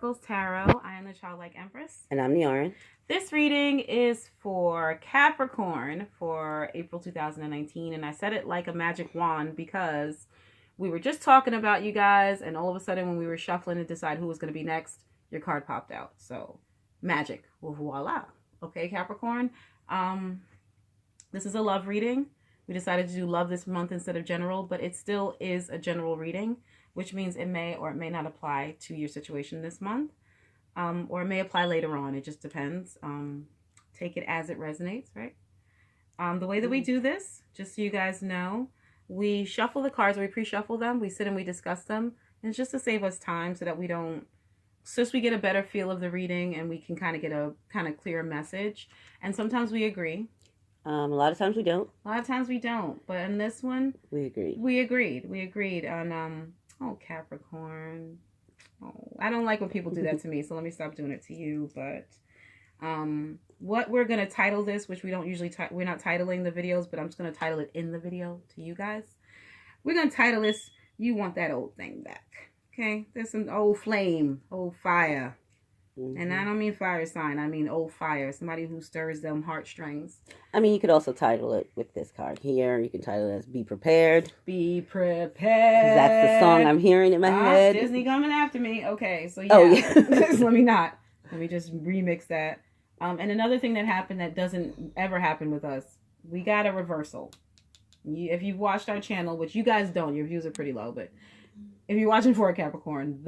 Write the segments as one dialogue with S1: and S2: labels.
S1: Goes Tarot. I am the Childlike Empress.
S2: And I'm Nyarin.
S1: This reading is for Capricorn for April 2019. And I said it like a magic wand because we were just talking about you guys. And all of a sudden when we were shuffling to decide who was going to be next, your card popped out. So magic. Well, voila. Okay, Capricorn. This is a love reading. We decided to do love this month instead of general, but it still is a general reading, which means it may or it may not apply to your situation this month, or it may apply later on. It just depends. Take it as it resonates, right? The way that we do this, just so you guys know, we shuffle the cards, we pre-shuffle them, we sit and we discuss them, and it's just to save us time so that we don't, so we get a better feel of the reading and we can kind of get a kind of clear message. And sometimes we agree.
S2: A lot of times we don't.
S1: A lot of times we don't. But in this one,
S2: we agreed.
S1: We agreed on, oh, Capricorn. Oh, I don't like when people do that to me, so let me stop doing it to you. But what we're going to title this, which we don't usually, we're not titling the videos, but I'm just going to title it in the video to you guys. We're going to title this, You Want That Old Thing Back. Okay? There's some old flame, old fire. Mm-hmm. And I don't mean fire sign. I mean old fire. Somebody who stirs them heartstrings.
S2: I mean, you could also title it with this card here. You can title it as Be Prepared.
S1: Be Prepared.
S2: That's the song I'm hearing in my head.
S1: Disney coming after me. Okay, so yeah.
S2: Oh, yeah.
S1: Let me just remix that. And another thing that happened that doesn't ever happen with us, we got a reversal. If you've watched our channel, which you guys don't, your views are pretty low, but if you're watching for a Capricorn,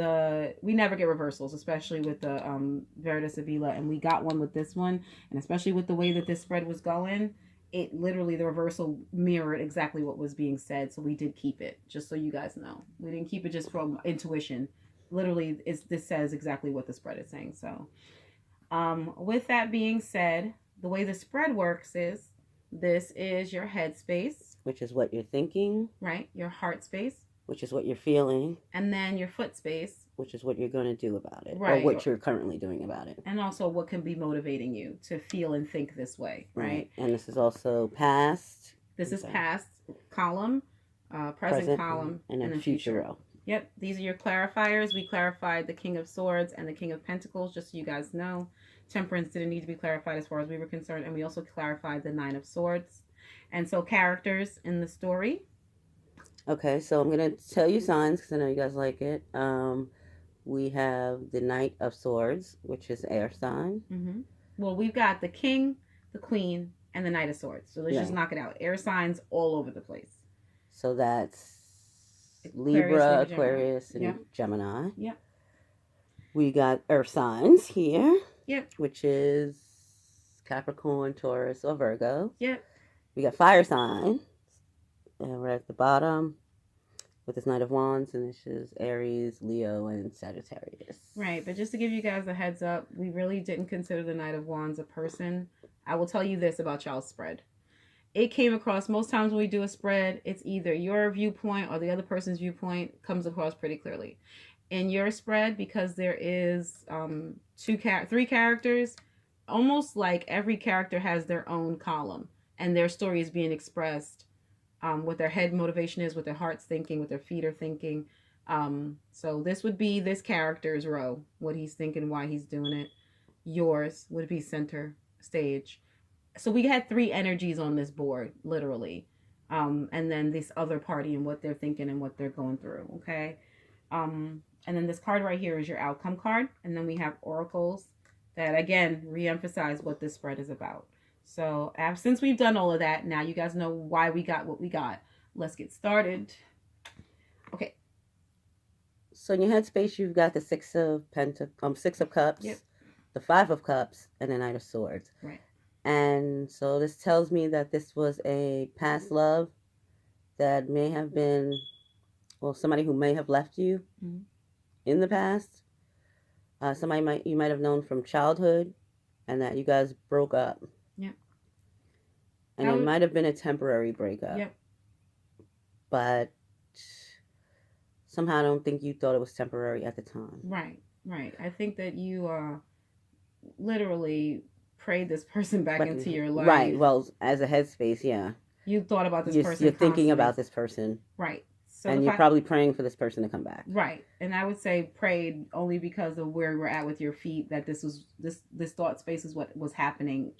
S1: we never get reversals, especially with the Veritas Avila, and we got one with this one, and especially with the way that this spread was going, it literally, the reversal mirrored exactly what was being said, so we did keep it, just so you guys know. We didn't keep it just from intuition. Literally, this says exactly what the spread is saying. So with that being said, the way the spread works is, this is your head space.
S2: Which is what you're thinking.
S1: Right, your heart space.
S2: Which is what you're feeling.
S1: And then your foot space.
S2: Which is what you're going to do about it.
S1: Right.
S2: Or what you're currently doing about it.
S1: And also what can be motivating you to feel and think this way, right?
S2: And this is also past.
S1: This is past column, present column,
S2: and then future row.
S1: Yep. These are your clarifiers. We clarified the King of Swords and the King of Pentacles, just so you guys know. Temperance didn't need to be clarified as far as we were concerned. And we also clarified the Nine of Swords. And so characters in the story.
S2: Okay, so I'm going to tell you signs because I know you guys like it. We have the Knight of Swords, which is air sign.
S1: Mm-hmm. Well, we've got the King, the Queen, and the Knight of Swords. So let's just knock it out. Air signs all over the place.
S2: So that's Libra, Aquarius, and Gemini.
S1: Yep.
S2: We got earth signs here.
S1: Yep.
S2: Which is Capricorn, Taurus, or Virgo.
S1: Yep.
S2: We got fire sign. And we're at the bottom with this Knight of Wands, and this is Aries, Leo, and Sagittarius.
S1: Right, but just to give you guys a heads up, we really didn't consider the Knight of Wands a person. I will tell you this about y'all's spread. It came across, most times when we do a spread, it's either your viewpoint or the other person's viewpoint comes across pretty clearly. In your spread, because there is 3 characters, almost like every character has their own column, and their story is being expressed. What their head motivation is, what their heart's thinking, what their feet are thinking. So this would be this character's row, what he's thinking, why he's doing it. Yours would be center stage. So we had 3 energies on this board, literally. And then this other party and what they're thinking and what they're going through, okay? And then this card right here is your outcome card. And then we have oracles that, again, reemphasize what this spread is about. So since we've done all of that, now you guys know why we got what we got. Let's get started. Okay.
S2: So in your headspace, you've got the Six of Cups,
S1: yep,
S2: the Five of Cups, and the Knight of Swords.
S1: Right.
S2: And so this tells me that this was a past love that may have been, well, somebody who may have left you in the past. Somebody you might have known from childhood, and that you guys broke up.
S1: Yeah.
S2: And it might have been a temporary breakup.
S1: Yep.
S2: But somehow I don't think you thought it was temporary at the time.
S1: Right. I think that you literally prayed this person back into your life.
S2: Right. Well, as a headspace, yeah.
S1: You thought about this person.
S2: You're thinking about this person.
S1: Right. So
S2: and you're probably praying for this person to come back.
S1: Right. And I would say prayed only because of where we're at with your feet, that this thought space is what was happening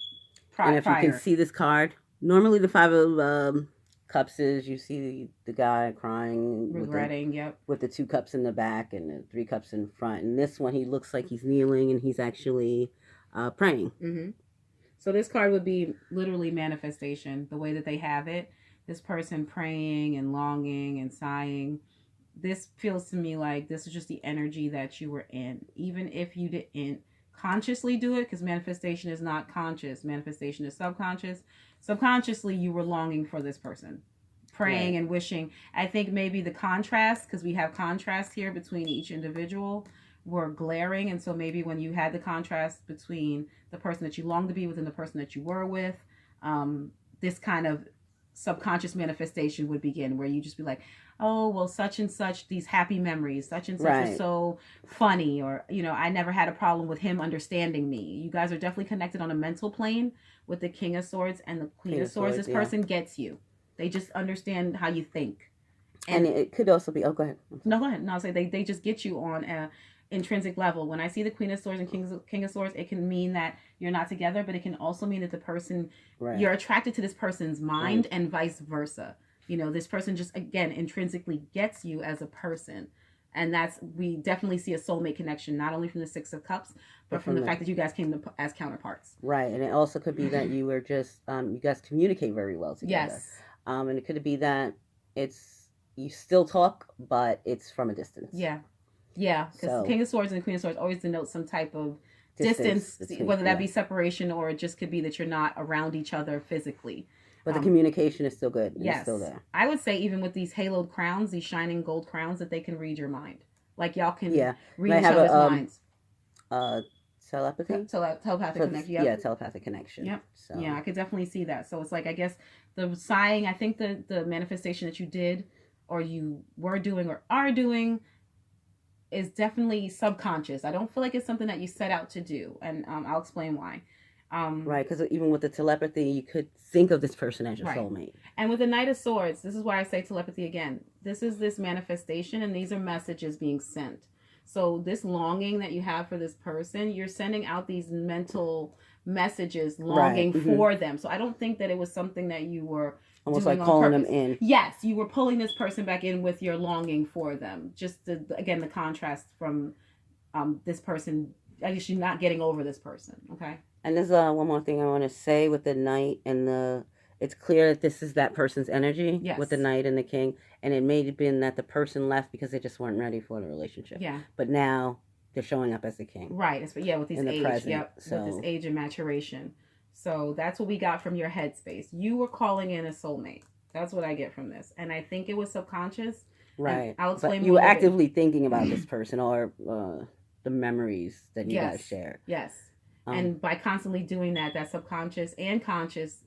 S2: prior. And if you can see this card, normally the 5 of cups is, you see the guy crying,
S1: regretting,
S2: with the 2 cups in the back and the 3 cups in front. And this one, he looks like he's kneeling and he's actually praying.
S1: Mm-hmm. So this card would be literally manifestation, the way that they have it. This person praying and longing and sighing. This feels to me like this is just the energy that you were in. Even if you didn't consciously do it, because manifestation is not conscious. Manifestation is subconscious. Subconsciously, you were longing for this person. Praying and wishing. I think maybe the contrast, because we have contrast here between each individual, were glaring. And so maybe when you had the contrast between the person that you longed to be with and the person that you were with, this kind of subconscious manifestation would begin, where you just be like, oh, well, such and such, these happy memories, such and such was so funny, or, I never had a problem with him understanding me. You guys are definitely connected on a mental plane with the King of Swords and the Queen of Swords. This person gets you. They just understand how you think.
S2: And it could also be, go ahead.
S1: No, go ahead. No, I'll say they just get you on a intrinsic level. When I see the Queen of Swords and King of Swords, it can mean that you're not together, but it can also mean that the person, you're attracted to this person's mind and vice versa. This person just, again, intrinsically gets you as a person. And we definitely see a soulmate connection, not only from the 6 of Cups, but from the fact that you guys came as counterparts.
S2: Right. And it also could be that you were just, you guys communicate very well together.
S1: Yes.
S2: And it could be that you still talk, but it's from a distance.
S1: Yeah. Yeah, because King of Swords and Queen of Swords always denote some type of distance whether that be separation or it just could be that you're not around each other physically.
S2: But the communication is still good.
S1: Yes.
S2: It's still there.
S1: I would say even with these haloed crowns, these shining gold crowns, that they can read your mind. Like y'all can read each other's minds.
S2: Telepathy?
S1: Telepathic connection. Yep.
S2: Yeah, telepathic connection.
S1: Yep. So. Yeah, I could definitely see that. So it's like, I guess the sighing, I think the manifestation that you did or you were doing or are doing is definitely subconscious. I don't feel like it's something that you set out to do, and I'll explain why.
S2: Right, because even with the telepathy, you could think of this person as your soulmate.
S1: And with the Knight of Swords, this is why I say telepathy again. This is this manifestation, and these are messages being sent. So this longing that you have for this person, you're sending out these mental messages, longing for them. So I don't think that it was something that you were
S2: almost like calling them in.
S1: Yes, you were pulling this person back in with your longing for them. Just again, the contrast from this person, I guess you're not getting over this person. Okay.
S2: And there's one more thing I want to say with the Knight and it's clear that this is that person's energy with the Knight and the King. And it may have been that the person left because they just weren't ready for the relationship.
S1: Yeah.
S2: But now they're showing up as the King.
S1: Right. With these age. With this age and maturation. So that's what we got from your headspace. You were calling in a soulmate. That's what I get from this. And I think it was subconscious.
S2: Right.
S1: I'll explain
S2: but you were actively thinking about this person or the memories that you guys share.
S1: Yes. And by constantly doing that subconscious and conscious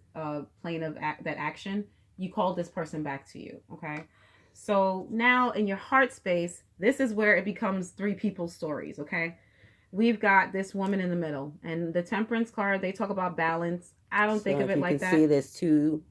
S1: plane of that action, you called this person back to you. Okay. So now in your heart space, this is where it becomes 3 people's stories. Okay. We've got this woman in the middle, and the Temperance card, they talk about balance. I don't think of it like that.
S2: You can see there's 2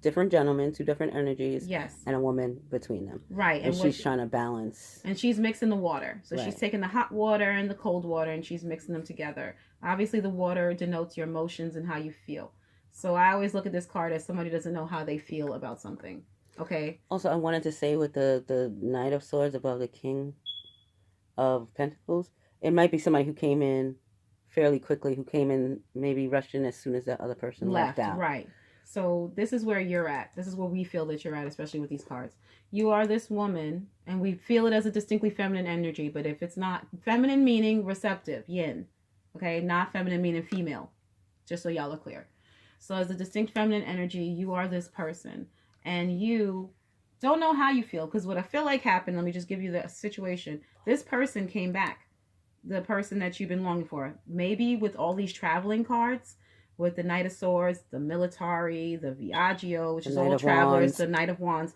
S2: different gentlemen, 2 different energies.
S1: Yes.
S2: And a woman between them.
S1: Right.
S2: And she's trying to balance.
S1: And she's mixing the water. So she's taking the hot water and the cold water and she's mixing them together. Obviously the water denotes your emotions and how you feel. So I always look at this card as somebody who doesn't know how they feel about something. Okay.
S2: Also, I wanted to say with the Knight of Swords above the King of Pentacles, it might be somebody who came in fairly quickly, who came in, maybe rushed in as soon as that other person left out.
S1: Right. So this is where you're at. This is where we feel that you're at, especially with these cards. You are this woman, and we feel it as a distinctly feminine energy, but if it's not feminine meaning receptive, yin, okay, not feminine meaning female, just so y'all are clear. So as a distinct feminine energy, you are this person, and you don't know how you feel, because what I feel like happened, let me just give you the situation. This person came back, the person that you've been longing for, maybe with all these traveling cards, with the Knight of Swords, the Military, the Viaggio, which is all travelers, the Knight of Wands,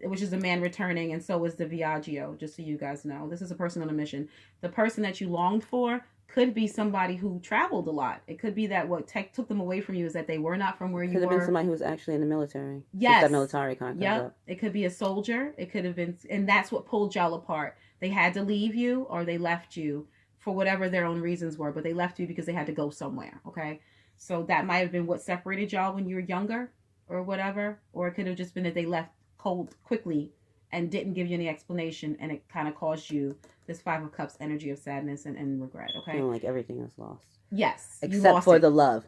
S1: which is a man returning, and so is the Viaggio, just so you guys know. This is a person on a mission. The person that you longed for, could be somebody who traveled a lot. It could be that what took them away from you is that they were not from where you were.
S2: Could have been somebody who was actually in the military.
S1: Yes.
S2: That military card comes up.
S1: It could be a soldier. It could have been, and that's what pulled y'all apart. They had to leave you, or they left you for whatever their own reasons were, but they left you because they had to go somewhere. Okay. So that might have been what separated y'all when you were younger or whatever. Or it could have just been that they left cold quickly and didn't give you any explanation, and it kind of caused you this 5 of Cups energy of sadness and regret. Okay.
S2: Feeling like everything is lost.
S1: Yes.
S2: Except for the love.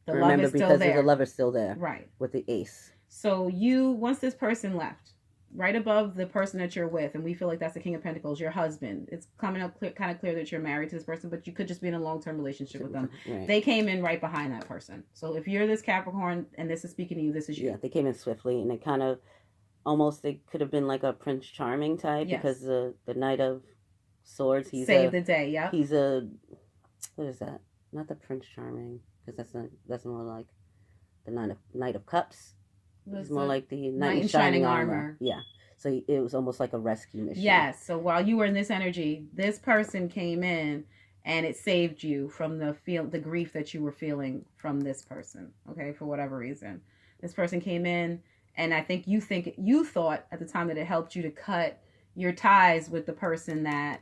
S1: The love is still there.
S2: Because the love is still there.
S1: Right.
S2: With the ace.
S1: So once this person left, right above the person that you're with, and we feel like that's the King of Pentacles, your husband. It's coming up kind of clear that you're married to this person, but you could just be in a long-term relationship with them.
S2: Right.
S1: They came in right behind that person. So if you're this Capricorn and this is speaking to you, this is you.
S2: Yeah, they came in swiftly, and it kind of almost, they could have been like a Prince Charming type. Yes. Because the Knight of Swords,
S1: Save the day. Yeah.
S2: He's a, what is that? Not the Prince Charming, because that's more like the Knight of Cups. It's more like the Knight in Shining Armor. Yeah. So it was almost like a rescue mission.
S1: Yes. So while you were in this energy, this person came in and it saved you from the grief that you were feeling from this person. Okay. For whatever reason, this person came in, and I think you thought at the time that it helped you to cut your ties with the person that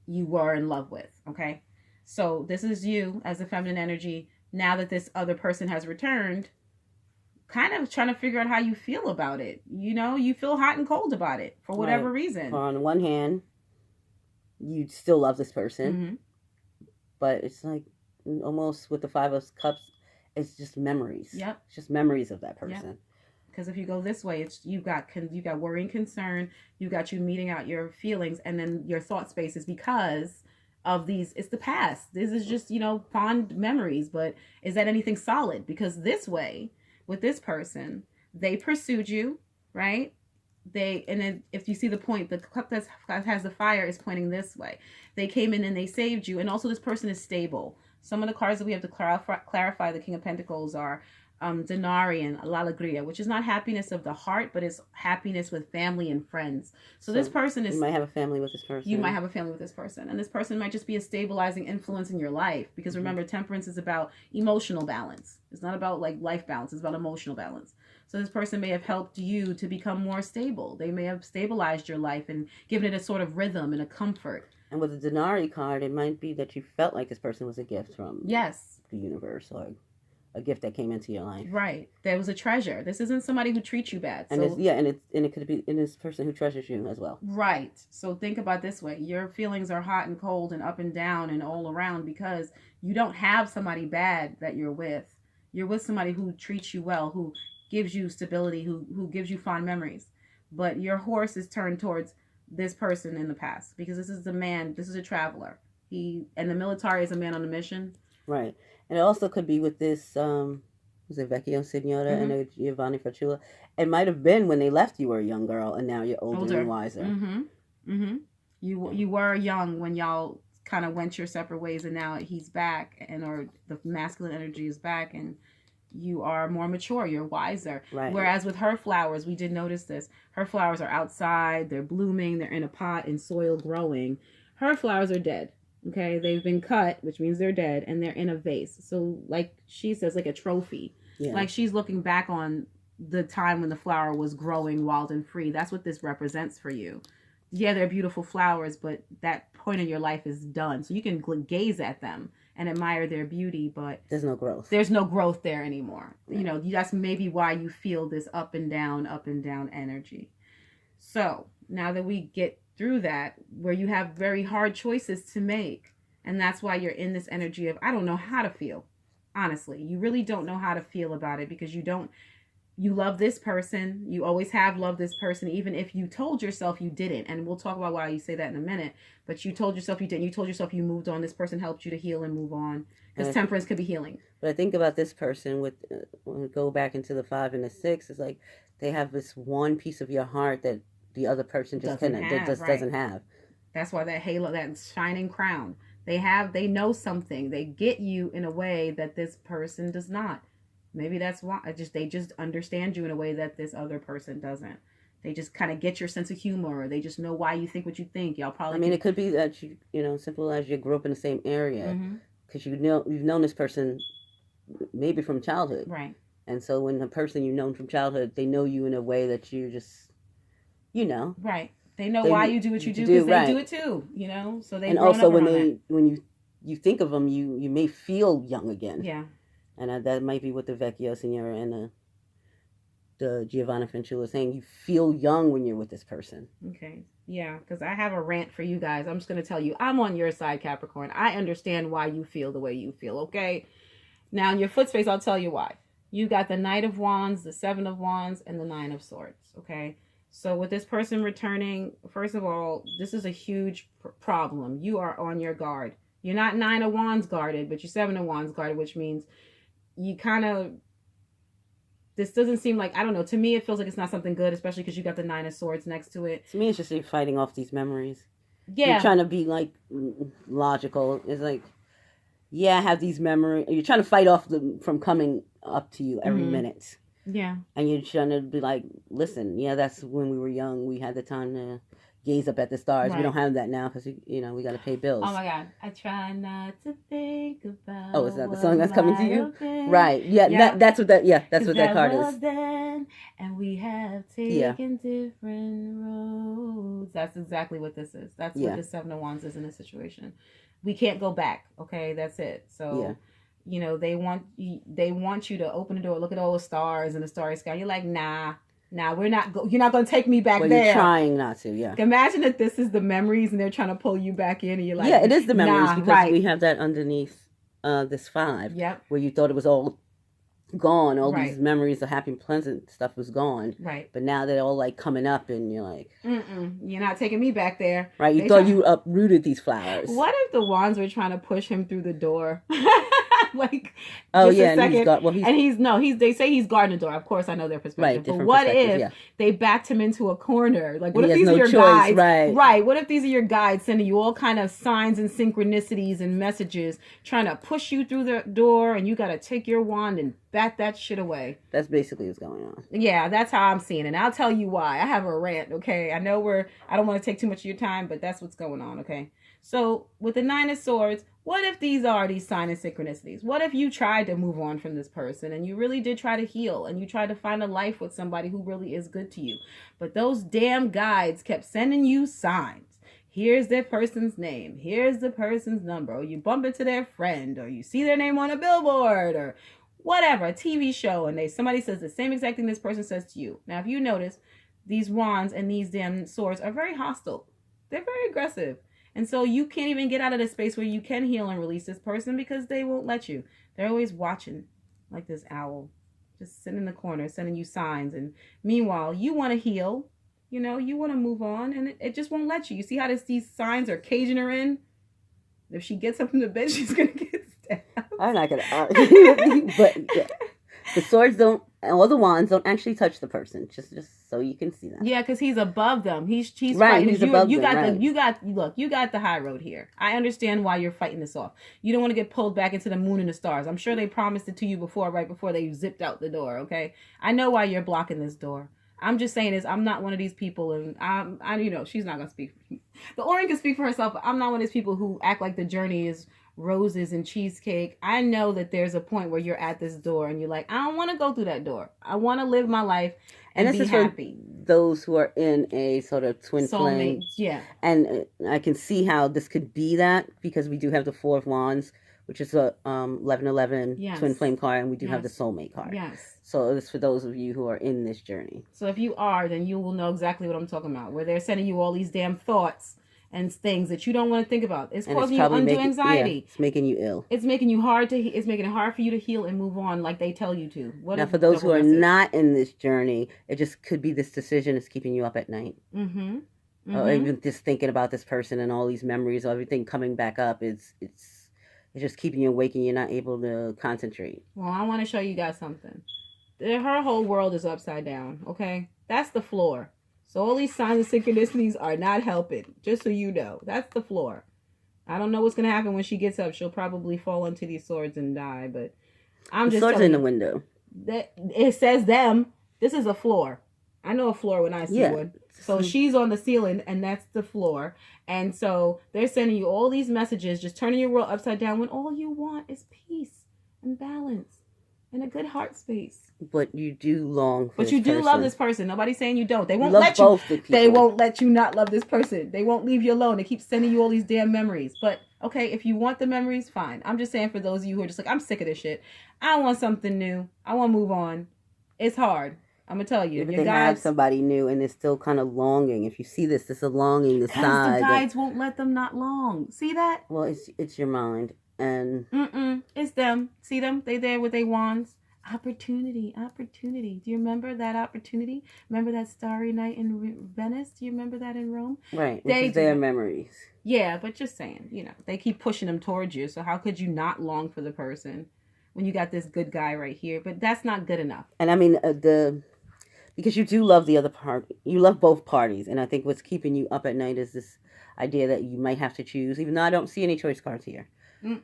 S1: you were in love with. Okay. So this is you as a feminine energy. Now that this other person has returned, kind of trying to figure out how you feel about it. You feel hot and cold about it for whatever reason.
S2: Well, on one hand, you still love this person, but it's like almost with the 5 of Cups, it's just memories.
S1: Yep.
S2: It's just memories of that person.
S1: Yep. Because if you go this way, it's you got worry and concern. You got you meeting out your feelings, and then your thought space is because of these. It's the past. This is just fond memories. But is that anything solid? Because this way, with this person, they pursued you, right? And then if you see the point, the cup that has the fire is pointing this way. They came in and they saved you, and also this person is stable. Some of the cards that we have to clarify the King of Pentacles are Denarian, La Alegría, which is not happiness of the heart, but it's happiness with family and friends. So this person is...
S2: You might have a family with this person.
S1: You might have a family with this person. And this person might just be a stabilizing influence in your life. Because remember, temperance is about emotional balance. It's not about like life balance. It's about emotional balance. So this person may have helped you to become more stable. They may have stabilized your life and given it a sort of rhythm and a comfort.
S2: And with the Denari card, it might be that you felt like this person was a gift from the universe, or a gift that came into your life. Right.
S1: There was a treasure. This isn't somebody who treats you bad.
S2: And it could be in this person who treasures you as well.
S1: Right. So think about it this way. Your feelings are hot and cold and up and down and all around because you don't have somebody bad that you're with. You're with somebody who treats you well, who gives you stability, who gives you fond memories. But your horse is turned towards this person in the past because this is a traveler. And the military is a man on a mission.
S2: Right. And it also could be with this, was it Vecchio Signora and Giovanni Facciula? It might have been when they left you were a young girl, and now you're older. And wiser.
S1: You were young when y'all kind of went your separate ways, and now he's back, or the masculine energy is back, and you are more mature, you're wiser.
S2: Right.
S1: Whereas with her flowers, we did notice this. Her flowers are outside, they're blooming, they're in a pot in soil growing. Her flowers are dead. Okay, they've been cut, which means they're dead, and they're in a vase. So, like she says, like a trophy. Yeah. Like she's looking back on the time when the flower was growing wild and free. That's what this represents for you. Yeah, they're beautiful flowers, but that point in your life is done. So you can gaze at them and admire their beauty, but
S2: there's no growth.
S1: There's no growth there anymore. Yeah. That's maybe why you feel this up and down energy. So now that we get through that, where you have very hard choices to make, and that's why you're in this energy of I don't know how to feel. Honestly, you really don't know how to feel about it because you love this person, you always have loved this person, even if you told yourself you didn't. And we'll talk about why you say that in a minute, but you told yourself you didn't. You told yourself you moved on. This person helped you to heal and move on, because temperance could be healing.
S2: But I think about this person with when we go back into the 5 and the 6, it's like they have this one piece of your heart that the other person just doesn't have. That's
S1: why that halo, that shining crown, they know something. They get you in a way that this person does not. Maybe that's why they just understand you in a way that this other person doesn't. They just kind of get your sense of humor, or they just know why you think what you think. Y'all probably.
S2: I mean, it could be that simple as you grew up in the same area, because you've known this person maybe from childhood,
S1: right?
S2: And so when the person you've known from childhood, they know you in a way that you just,
S1: right. They know why you do what you do because they do it too, So they.
S2: And also when you think of them, you may feel young again.
S1: Yeah.
S2: And that might be what the Vecchio Signora and the Giovanna Fanciulla is saying. You feel young when you're with this person.
S1: Okay. Yeah, because I have a rant for you guys. I'm just going to tell you, I'm on your side, Capricorn. I understand why you feel the way you feel, okay? Now, in your foot space, I'll tell you why. You got the Knight of Wands, the Seven of Wands, and the Nine of Swords, okay? So with this person returning, first of all, this is a huge problem. You are on your guard. You're not Nine of Wands guarded, but you're Seven of Wands guarded, which means you kind of, this doesn't seem like, I don't know, to me it feels like it's not something good, especially because you got the Nine of Swords next to it.
S2: To me, it's just you're fighting off these memories.
S1: Yeah.
S2: You're trying to be like logical. It's like, yeah, I have these memories. You're trying to fight off them from coming up to you every minute.
S1: Yeah.
S2: And you're trying to be like, listen, yeah, that's when we were young. We had the time to gaze up at the stars. Right. We don't have that now because, we got to pay bills.
S1: Oh, my God. I try not to think about.
S2: Oh, is that the song that's coming to you? Right. Yeah. That's what that card is.
S1: Then, and we have taken different roads. That's exactly what this is. That's what the Seven of Wands is in this situation. We can't go back. Okay. That's it. So, they want you to open the door, look at all the stars in the starry sky. You're like, nah, you're not going to take me back there.
S2: You're trying not to, yeah.
S1: Imagine that this is the memories and they're trying to pull you back in and you're like,
S2: yeah, it is the memories because we have that underneath this 5.
S1: Yep.
S2: Where you thought it was all gone. All these memories of happy and pleasant stuff was gone.
S1: Right.
S2: But now they're all like coming up and you're like,
S1: you're not taking me back there.
S2: Right. You thought you uprooted these flowers.
S1: What if the wands were trying to push him through the door? Like,
S2: oh
S1: just
S2: yeah,
S1: a second.
S2: And
S1: they say he's guarding the door. Of course, I know their perspective. Right, but what if they backed him into a corner? Like, what if these are your guides? Right. What if these are your guides sending you all kind of signs and synchronicities and messages, trying to push you through the door, and you got to take your wand and bat that shit away?
S2: That's basically what's going on.
S1: Yeah, that's how I'm seeing it. And I'll tell you why. I have a rant. Okay, I know I don't want to take too much of your time, but that's what's going on. Okay. So with the Nine of Swords, what if these are these signs and synchronicities? What if you tried to move on from this person and you really did try to heal and you tried to find a life with somebody who really is good to you? But those damn guides kept sending you signs. Here's that person's name. Here's the person's number. Or you bump into their friend, or you see their name on a billboard, or whatever, a TV show, and somebody says the same exact thing this person says to you. Now, if you notice, these wands and these damn swords are very hostile. They're very aggressive. And so you can't even get out of the space where you can heal and release this person because they won't let you. They're always watching like this owl, just sitting in the corner, sending you signs. And meanwhile, you want to heal, you want to move on, and it just won't let you. You see how these signs are caging her in? If she gets up in the bed, she's going to get stabbed.
S2: I'm not going to but yeah. The swords all the wands don't actually touch the person, just so you can see that.
S1: Yeah, because he's above them. He's
S2: right.
S1: Fighting.
S2: He's above them.
S1: You got the high road here. I understand why you're fighting this off. You don't want to get pulled back into the moon and the stars. I'm sure they promised it to you right before they zipped out the door. Okay, I know why you're blocking this door. I'm just saying I'm not one of these people, and she's not gonna speak. The Orion can speak for herself, but I'm not one of these people who act like the journey is roses and cheesecake. I know that there's a point where you're at this door and you're like, I don't want to go through that door. I want to live my life and be happy.
S2: For those who are in a sort of twin flame.
S1: Yeah.
S2: And I can see how this could be that, because we do have the Four of Wands, which is a 1111 twin flame card, and we do have the soulmate card.
S1: Yes.
S2: So it's for those of you who are in this journey.
S1: So if you are, then you will know exactly what I'm talking about, where they're sending you all these damn thoughts and things that you don't want to think about. It's causing you undue anxiety.
S2: Yeah, it's making you ill.
S1: It's making you it's making it hard for you to heal and move on like they tell you to.
S2: Now, for those who are not in this journey, it just could be this decision is keeping you up at night. Or even just thinking about this person and all these memories, everything coming back up. It's just keeping you awake and you're not able to concentrate.
S1: Well, I want to show you guys something. Her whole world is upside down, okay? That's the floor. So all these signs and synchronicities are not helping, just so you know. That's the floor. I don't know what's going to happen when she gets up. She'll probably fall into these swords and die, but I'm just
S2: swords in the window.
S1: That it says them. This is a floor. I know a floor when I see
S2: Yeah.
S1: one. So she's on the ceiling, and that's the floor. And so they're sending you all these messages, just turning your world upside down when all you want is peace and balance and a good heart space.
S2: But you do long for
S1: But
S2: this
S1: you do
S2: person.
S1: love this person. Nobody's saying you don't. They won't
S2: love
S1: let you.
S2: both the people.
S1: They won't let you not love this person. They won't leave you alone. They keep sending you all these damn memories. But okay, if you want the memories, fine. I'm just saying for those of you who are just like, I'm sick of this shit. I want something new. I want to move on. It's hard. I'm gonna tell you.
S2: If they have somebody new and they're still kind of longing. If you see this, there's a longing. The side.
S1: The guides won't let them not long. See that?
S2: Well, it's your mind and.
S1: It's them. See them? They there with their wands. Opportunity. Do you remember that opportunity? Remember that starry night in Venice? Do you remember that in Rome?
S2: Right. Which is their memories.
S1: Yeah, but just saying, they keep pushing them towards you. So how could you not long for the person when you got this good guy right here? But that's not good enough.
S2: And I mean, because you do love the other part. You love both parties. And I think what's keeping you up at night is this idea that you might have to choose, even though I don't see any choice cards here. That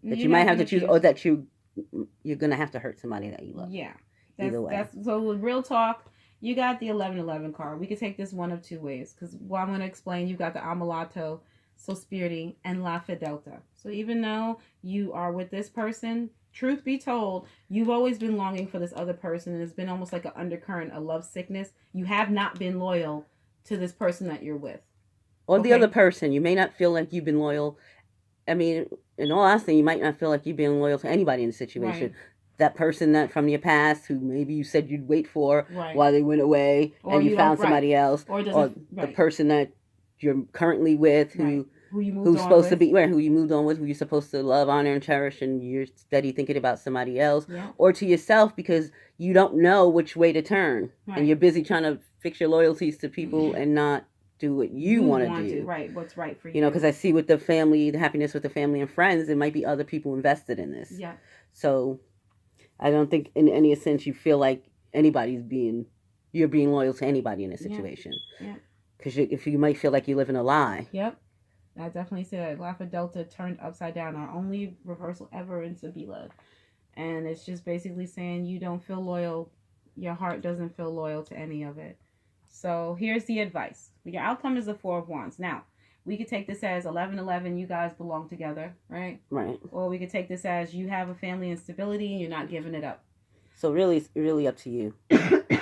S2: you might have to choose, or that you're going to have to hurt somebody that you love.
S1: Yeah.
S2: Either way.
S1: So real talk, you got the 1111 card. We could take this one of two ways. Because what I'm going to explain, you got the Amalato, Sospiri, and La Fidelta. So even though you are with this person, truth be told, you've always been longing for this other person, and it's been almost like an undercurrent, a love sickness. You have not been loyal to this person that you're with.
S2: Or the other person. You may not feel like you've been loyal. I mean, in all honesty, you might not feel like you've been loyal to anybody in the situation. Right. That person that from your past who maybe you said you'd wait for while they went away and you found somebody else. Or the person that you're currently with who's supposed to be who you moved on with, who you're supposed to love, honor, and cherish, and you're steady thinking about somebody else, or to yourself because you don't know which way to turn, and you're busy trying to fix your loyalties to people and not do what you want to do.
S1: Right, what's right for you.
S2: Because I see with the family, the happiness with the family and friends, there might be other people invested in this.
S1: Yeah.
S2: So I don't think in any sense you feel like you're being loyal to anybody in this situation.
S1: Yeah.
S2: Because if you might feel like you live in a lie.
S1: Yep. I definitely say that. La Fidelta turned upside down, our only reversal ever in Sabila. And it's just basically saying you don't feel loyal. Your heart doesn't feel loyal to any of it. So here's the advice. Your outcome is the Four of Wands. Now, we could take this as 11-11, you guys belong together, right?
S2: Right.
S1: Or we could take this as you have a family and stability and you're not giving it up.
S2: So really, it's really up to you.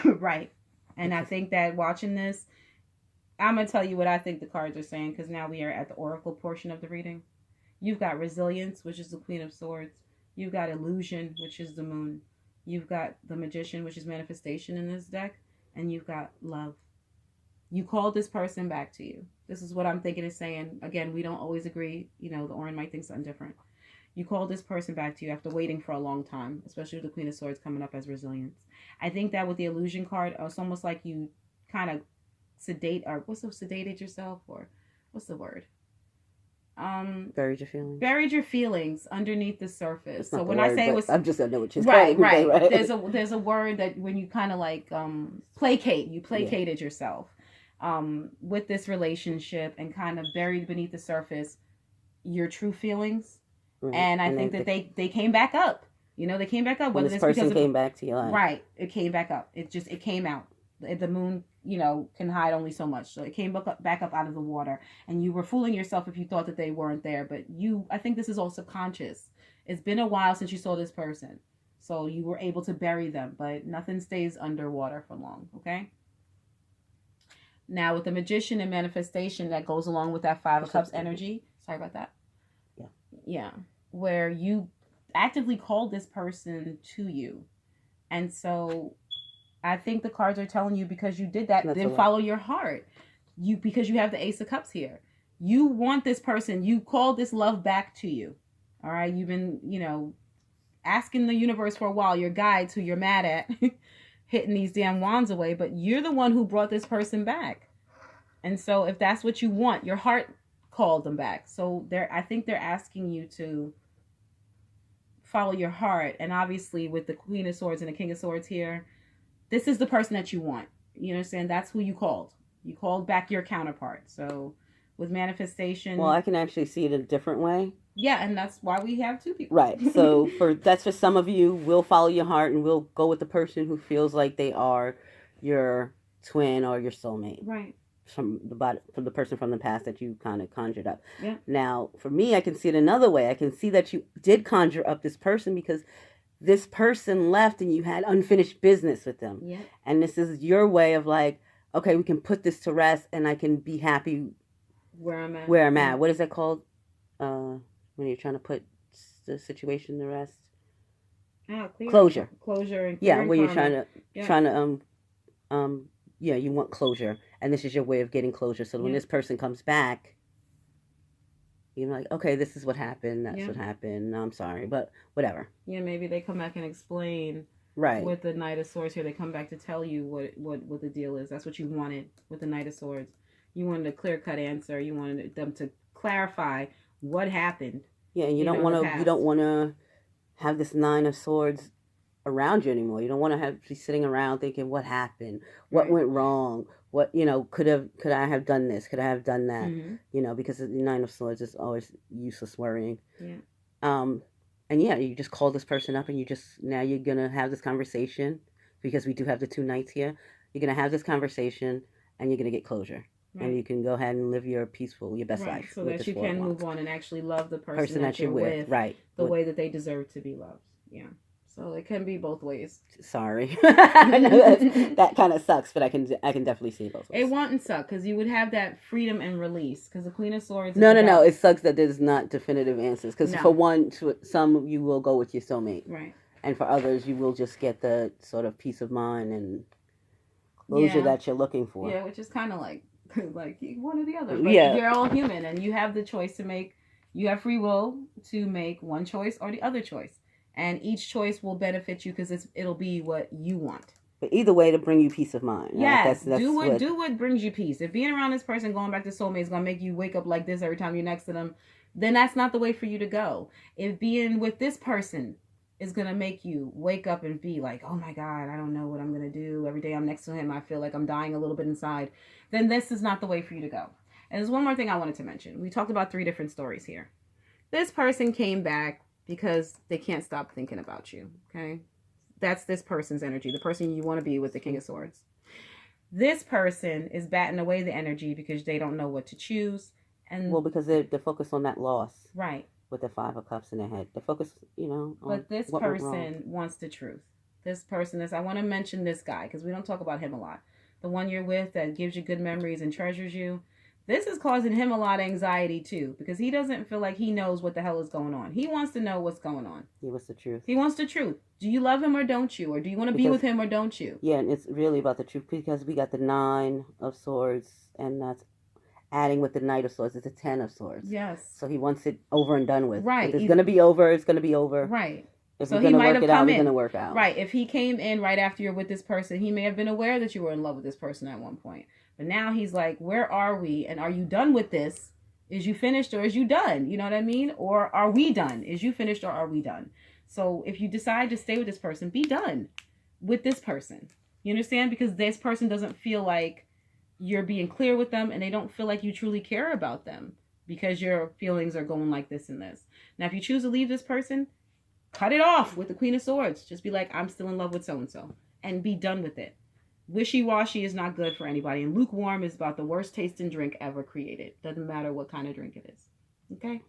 S1: Right. And I think that watching this, I'm going to tell you what I think the cards are saying, because now we are at the oracle portion of the reading. You've got resilience, which is the Queen of Swords. You've got illusion, which is the Moon. You've got the Magician, which is manifestation in this deck. And you've got love. You called this person back to you. This is what I'm thinking is saying. Again, we don't always agree. The Orin might think something different. You called this person back to you after waiting for a long time, especially with the Queen of Swords coming up as resilience. I think that with the illusion card, it's almost like you kind of sedated yourself, or what's the word?
S2: Buried your feelings.
S1: Buried your feelings underneath the surface. So when
S2: word,
S1: I say it was,
S2: I'm just gonna know what you're
S1: saying. Right. There's a word that when you kind of like placate, you placated yourself with this relationship and kind of buried beneath the surface your true feelings. Right. And I think that they came back up. They came back up.
S2: Whether this person came back to your life.
S1: Right. It came back up. It came out. The moon, can hide only so much. So it came back up out of the water. And you were fooling yourself if you thought that they weren't there. But I think this is all subconscious. It's been a while since you saw this person. So you were able to bury them. But nothing stays underwater for long. Okay? Now with the Magician and manifestation that goes along with that Five of Cups energy. Sorry about that.
S2: Yeah.
S1: Yeah. Where you actively called this person to you. And so I think the cards are telling you, because you did that, then follow your heart. Because you have the Ace of Cups here. You want this person. You called this love back to you. All right. You've been, asking the universe for a while, your guides who you're mad at, hitting these damn wands away, but you're the one who brought this person back. And so if that's what you want, your heart called them back. So I think they're asking you to follow your heart. And obviously with the Queen of Swords and the King of Swords here, this is the person that you want. You understand? That's who you called. You called back your counterpart. So with manifestation.
S2: Well, I can actually see it a different way.
S1: Yeah, and that's why we have two people.
S2: Right. So that's for some of you. We'll follow your heart and we'll go with the person who feels like they are your twin or your soulmate.
S1: Right.
S2: From the person from the past that you kind of conjured up.
S1: Yeah.
S2: Now, for me, I can see it another way. I can see that you did conjure up this person because this person left and you had unfinished business with them.
S1: Yeah.
S2: And this is your way of like, okay, we can put this to rest and I can be happy
S1: where I'm at.
S2: Yeah. What is that called? When you're trying to put the situation to rest? Closure.
S1: Closure. And
S2: yeah, where you're trying to yeah, you want closure, and this is your way of getting closure. So when this person comes back, you're like, okay, this is what happened. That's what happened. I'm sorry, but whatever.
S1: Yeah, maybe they come back and explain.
S2: Right.
S1: With the Knight of Swords here, they come back to tell you what the deal is. That's what you wanted with the Knight of Swords. You wanted a clear-cut answer. You wanted them to clarify what happened.
S2: Yeah, and you don't want to have this Nine of Swords around you anymore. You don't want to be sitting around thinking what happened, what went wrong, what could I have done this, could I have done that, because the Nine of Swords is always useless worrying. And you just call this person up and now you're gonna have this conversation, because we do have the two knights here. You're gonna have this conversation and you're gonna get closure. And you can go ahead and live your best life.
S1: So that you can move on and actually love the person that you're with.
S2: Right.
S1: The way that they deserve to be loved. Yeah. So it can be both ways.
S2: Sorry. I know that kind of sucks, but I can definitely see both ways.
S1: It wouldn't suck, because you would have that freedom and release. Because the Queen of Swords...
S2: No. It sucks that there's not definitive answers. Because for some you will go with your soulmate.
S1: Right.
S2: And for others, you will just get the sort of peace of mind and closure that you're looking for.
S1: Yeah, which is kind of like one or the other. But you're all human, and you have the choice to make... You have free will to make one choice or the other choice. And each choice will benefit you because it'll be what you want.
S2: But either way, to bring you peace of mind.
S1: Yes, right? Do what brings you peace. If being around this person, going back to soulmate, is going to make you wake up like this every time you're next to them, then that's not the way for you to go. If being with this person is going to make you wake up and be like, oh my God, I don't know what I'm going to do. Every day I'm next to him, I feel like I'm dying a little bit inside. Then this is not the way for you to go. And there's one more thing I wanted to mention. We talked about 3 different stories here. This person came back because they can't stop thinking about you, okay? That's this person's energy, the person you want to be with, the King of Swords. This person is batting away the energy because they don't know what to choose.
S2: Because they're focused on that loss.
S1: Right.
S2: With the 5 of Cups in their head. They're focused, on
S1: But this person wants the truth. This person I want to mention this guy because we don't talk about him a lot. The one you're with that gives you good memories and treasures you. This is causing him a lot of anxiety, too, because he doesn't feel like he knows what the hell is going on. He wants to know what's going on.
S2: He wants the truth.
S1: He wants the truth. Do you love him or don't you? Or do you want to be with him or don't you?
S2: Yeah, and it's really about the truth because we got the 9 of Swords, and that's adding with the Knight of Swords. It's a 10 of Swords.
S1: Yes.
S2: So he wants it over and done with.
S1: Right.
S2: If it's going to be over, it's going to be over.
S1: Right.
S2: If we're going to work it out, we're going to work out.
S1: Right. If he came in right after you're with this person, he may have been aware that you were in love with this person at one point. But now he's like, where are we? And are you done with this? Is you finished or is you done? You know what I mean? Or are we done? Is you finished or are we done? So if you decide to stay with this person, be done with this person. You understand? Because this person doesn't feel like you're being clear with them, and they don't feel like you truly care about them because your feelings are going like this and this. Now, if you choose to leave this person, cut it off with the Queen of Swords. Just be like, I'm still in love with so-and-so, and be done with it. Wishy-washy is not good for anybody, and lukewarm is about the worst tasting drink ever created. Doesn't matter what kind of drink it is. Okay?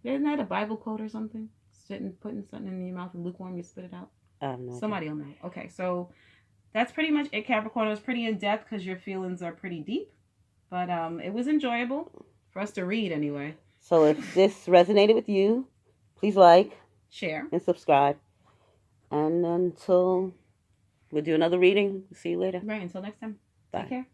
S1: Isn't that a Bible quote or something? Putting something in your mouth and lukewarm, you spit it out?
S2: No.
S1: Somebody will know. Okay, so that's pretty much it, Capricorn. It was pretty in-depth because your feelings are pretty deep. But it was enjoyable for us to read anyway.
S2: So if this resonated with you, please like,
S1: share,
S2: and subscribe. And until we'll do another reading, see you later.
S1: Right, until next time.
S2: Bye.
S1: Take care.